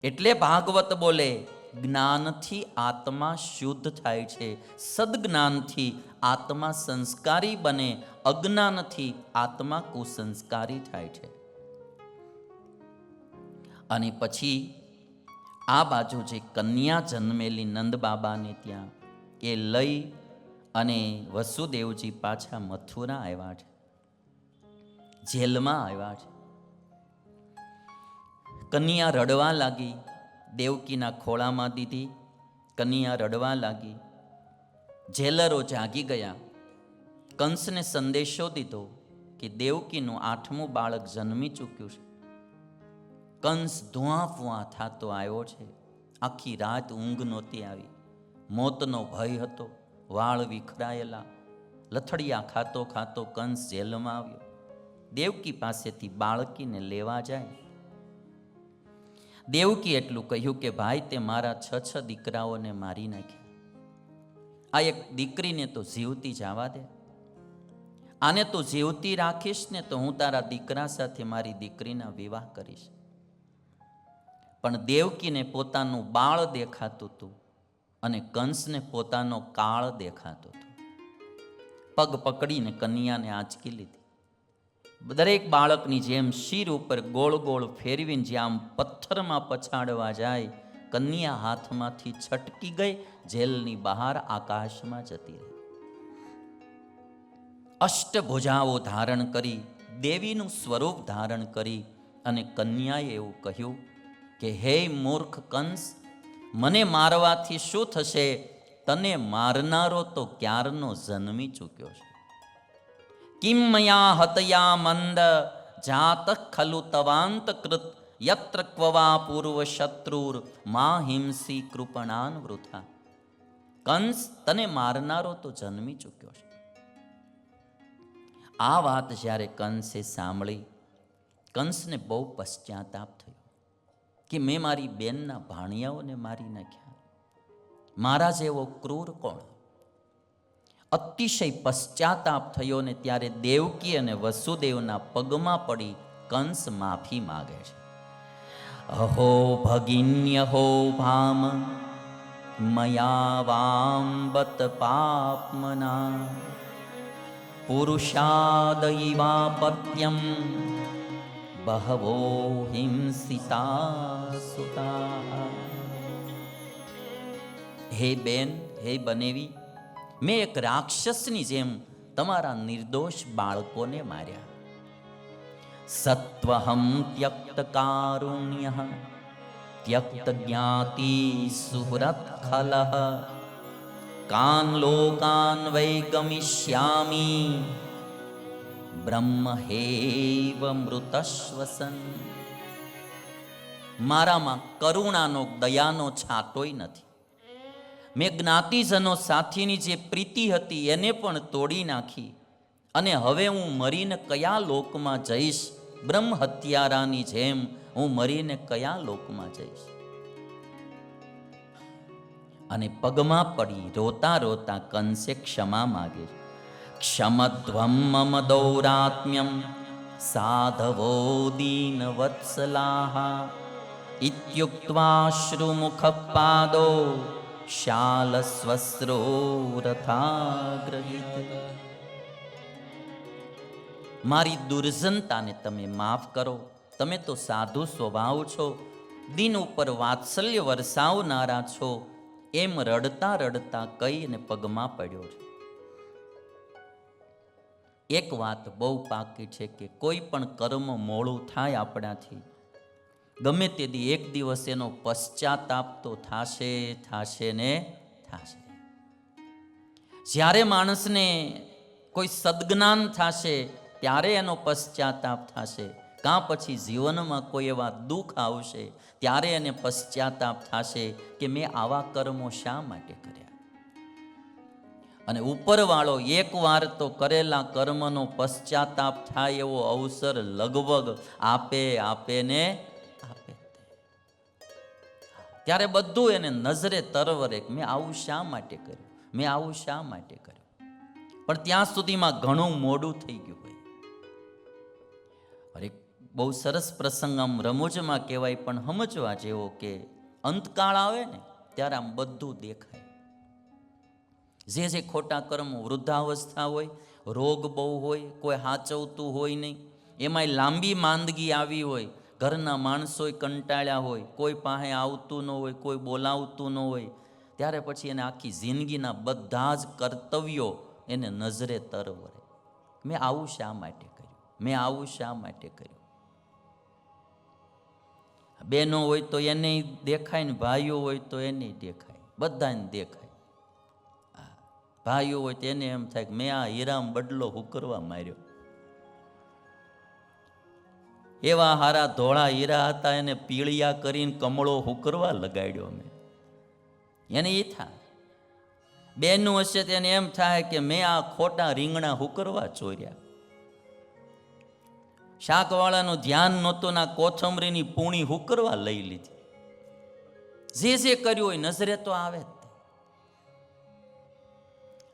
એટલે ભાગવત બોલે, જ્ઞાનથી આત્મા શુદ્ધ થાય છે, સદજ્ઞાનથી આત્મા સંસ્કારી બને, અજ્ઞાનથી આત્મા કુસંસ્કારી થાય છે. અને પછી આ બાજુ જે કન્યા જન્મેલી નંદ બાબાને ત્યાં એ લઈ અને વસુદેવજી પાછા મથુરા આવ્યા છે, જેલમાં આવ્યા છે. કન્યા રડવા લાગી, દેવકીના ખોળામાં દીધી. કન્યા રડવા લાગી. જેલરો જાગી ગયા. કંસને સંદેશો દીધો કે દેવકીનું 8મું બાળક જન્મી ચૂક્યું છે. કંસ ધુઆ ફુઆ થતો આવ્યો છે. આખી રાત ઊંઘ નહોતી આવી. મોતનો ભય હતો. વાળ વિખરાયેલા. લથડિયા ખાતો ખાતો કંસ જેલમાં આવ્યો. દેવકી પાસેથી બાળકીને લેવા જાય. દેવકી એટલું કહ્યું કે ભાઈ, તે મારા 6 દીકરાઓને મારી નાખ્યા. આ એક દીકરીને તો જીવતી જવા દે. આને તું જીવતી રાખીશ ને તો હું તારા દીકરા સાથે મારી દીકરીના વિવાહ કરીશ. પણ દેવકીને પોતાનું બાળ દેખાતું હતું અને કંસને પોતાનો કાળ દેખાતો હતો. પગ પકડીને કન્યાને આંચકી લીધી. દરેક બાળકની જેમ શિર ઉપર ગોળ ગોળ ફેરવીને જ્યાં પથ્થરમાં પછાડવા જાય, કન્યા હાથમાંથી છટકી ગઈ, જેલની બહાર આકાશમાં જતી રહી. અષ્ટભુજાઓ ધારણ કરી, દેવીનું સ્વરૂપ ધારણ કરી અને કન્યાએ એવું કહ્યું કે હે મૂર્ખ કંસ, મને મારવાથી શું થશે? તને મારનારો તો ક્યારનો જન્મી ચૂક્યો છે. કિમ મયા હતયા મંદ જાત ખલુ તવાંત કૃત યત્ર ક્વવા પૂર્વ શત્રુર મા હિંસી કૃપણાન વૃથા. કંસ, તને મારનારો તો જન્મી ચૂક્યો છે. આ વાત જ્યારે કંસે સાંભળી, કંસને બહુ પશ્ચાતાપ થયો કે મેં મારી બેનના ભાણિયાઓને મારી નાખ્યા. મારા જેવો ક્રૂર કોણ? અતિશય પશ્ચાતાપ થયો ને ત્યારે દેવકી અને વસુદેવના પગમાં પડી કંસ માફી માગે છે. અહો ભગિન્યહો ભામ મયા વાંબત પાપમના પુરુષાદયિવા પત્યમ બહવો હિંસિતા સુતા. હે બેન, હે બનેવી, મેં એક રાક્ષસની જેમ તમારા નિર્દોષ બાળકોને માર્યા. સત્વહમ ત્યક્ત કારુણ્ય ત્યક્ત જ્ઞાતિ સુહૃત ખલઃ કાન લોકાન વૈ ગમિષ્યામિ બ્રહ્મ હેવ મૃતશ્વસન. મારામાં કરુણાનો, દયાનો છાંટોય નથી. મેં જ્ઞાતિજનો સાથીની જે પ્રીતિ હતી એને પણ તોડી નાખી અને હવે હું મરીને કયા લોકમાં જઈશ? બ્રહ્મ હત્યારાની જેમ હું મરીને કયા લોકમાં જઈશ? અને પગમાં પડી રોતા રોતા કંસે ક્ષમા માગે. ક્ષમધ્વમ મમ દૌરાત્મ્યમ સાધવો દીન વત્સલાહ ઇત્યુક્ત્વાશ્રુમુખપાદો શાલ સ્વસ્ત્રો રથાગ્રહિત. મારી દુર્જનતાને તમે માફ કરો. તમે તો સાધુ સ્વભાવ છો, દિન ઉપર વાત્સલ્ય વરસાવનારા છો. એમ રડતા રડતા કહીને પગમાં પડ્યો છે. એક વાત બહુ પાકી છે કે કોઈ પણ કર્મ મોડું થાય આપણાથી, ગમે તે દી એક દિવસ એનો પશ્ચાતાપ તો થાશે થાશે ને થાશે. જ્યારે માણસને કોઈ સદજ્ઞાન થશે ત્યારે એનો પશ્ચાતાપ થશે, કાં પછી જીવનમાં કોઈ એવા દુઃખ આવશે ત્યારે એને પશ્ચાતાપ થશે કે મેં આવા કર્મો શા માટે કર્યા. અને ઉપરવાળો એકવાર તો કરેલા કર્મનો પશ્ચાતાપ થાય એવો અવસર લગભગ આપે આપે ને આપે. ત્યારે બધું એને નજરે તરવરે, મેં આવું શા માટે કર્યું, મેં આવું શા માટે કર્યું. પણ ત્યાં સુધીમાં ઘણું મોડું થઈ ગયું હોય. અરે બહુ સરસ પ્રસંગ આમ રમૂજમાં કહેવાય, પણ સમજવા જેવો કે અંતકાળ આવે ને ત્યારે આમ બધું દેખાય. જે ખોટા કર્મો, વૃદ્ધાવસ્થા હોય, રોગ બહુ હોય, કોઈ હાચવતું હોય નહીં, એમાંય લાંબી માંદગી આવી હોય, ઘરના માણસોય કંટાળ્યા હોય, કોઈ પાસે આવતું ન હોય, કોઈ બોલાવતું ન હોય, ત્યારે પછી એને આખી જિંદગીના બધા જ કર્તવ્યો એને નજરે તરવરે. મેં આવું શા માટે કર્યું, મેં આવું શા માટે કર્યું. બહેનો હોય તો એને દેખાય ને ભાઈઓ હોય તો એને દેખાય, બધાને દેખાય. ભાઈઓ હોય તો એને એમ થાય કે મેં આ હીરામાં બદલો હુકરવા માર્યો. એવા હારા ધોળા હીરા હતા, એને પીળિયા કરીને કમળો હુકરવા લગાડ્યો મેં. એને એ થાય. બેનું હશે તેને એમ થાય કે મેં આ ખોટા રીંગણા હુકરવા ચોર્યા. શાકવાળાનું ધ્યાન નહોતું, ના કોથમરીની પૂણી હુકરવા લઈ લીધી. જે કર્યું હોય નજરે તો આવે જ.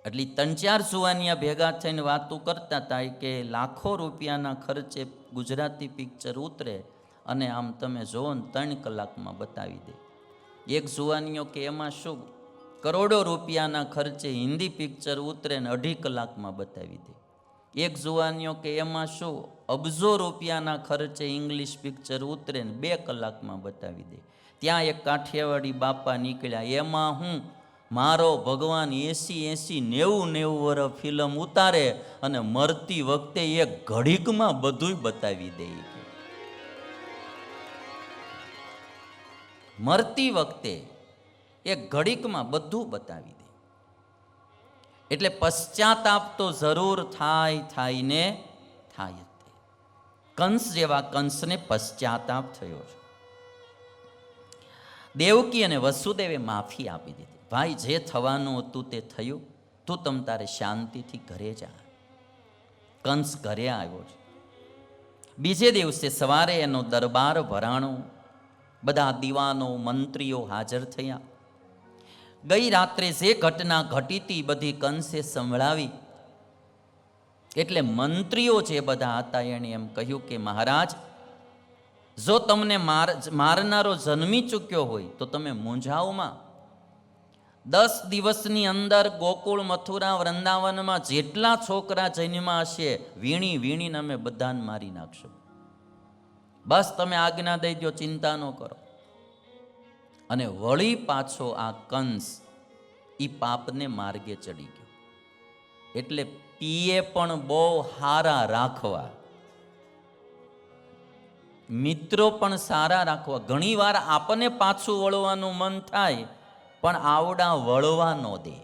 એટલે 3-4 જુવાનિયા ભેગા થઈને વાતો કરતા હતા કે લાખો રૂપિયાના ખર્ચે ગુજરાતી પિક્ચર ઉતરે અને આમ તમે જોવો ને 3 કલાકમાં બતાવી દે. એક જુવાનીઓ કે એમાં શું, કરોડો રૂપિયાના ખર્ચે હિન્દી પિક્ચર ઉતરે ને 2.5 કલાકમાં બતાવી દે. એક જુવાનીઓ કે એમાં શું, અબજો રૂપિયાના ખર્ચે ઇંગ્લિશ પિક્ચર ઉતરે ને 2 કલાકમાં બતાવી દે. ત્યાં એક કાઠિયાવાડી બાપા નીકળ્યા, એમાં હું મારો ભગવાન 80-90 વર્ષ ફિલ્મ ઉતારે અને મરતી વખતે એક ઘડીકમાં બધુંય બતાવી દે. મરતી વખતે એક ઘડીકમાં બધું બતાવી દે. એટલે પશ્ચાતાપ તો જરૂર થાય ને થાય જ. કંસ જેવા કંસને પશ્ચાતાપ થયો છે. દેવકી અને વસુદેવે માફી આપી દીધી. ભાઈ, જે થવાનું હતું તે થયું, તું તમ તારે શાંતિથી ઘરે જા. કંસ ઘરે આવ્યો છે. બીજે દિવસે સવારે એનો દરબાર ભરાણો, બધા દીવાનો મંત્રીઓ હાજર થયા. ગઈ રાત્રે જે ઘટના ઘટી હતી બધી કંસે સંભળાવી. એટલે મંત્રીઓ જે બધા હતા એણે એમ કહ્યું કે મહારાજ, જો તમને મારનારો જન્મી ચૂક્યો હોય તો તમે મૂંઝાઓમાં. 10 દિવસની અંદર ગોકુળ, મથુરા, વૃંદાવનમાં જેટલા છોકરા જન્મા હશે વીણીને અમે બધાને મારી નાખશું. બસ તમે આજ્ઞા દઈ દો, ચિંતા ન કરો. અને વળી પાછો આ કંસ એ પાપને માર્ગે ચડી ગયો. એટલે પીએ પણ બહુ હારા રાખવા, મિત્રો પણ સારા રાખવા. ઘણી વાર આપણને પાછું વળવાનું મન થાય પણ આવડા વળવા ન દે.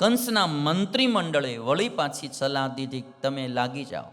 કંસના મંત્રી મંડળે વળી પાછી સલાહ દીધી, તમે લાગી જાઓ.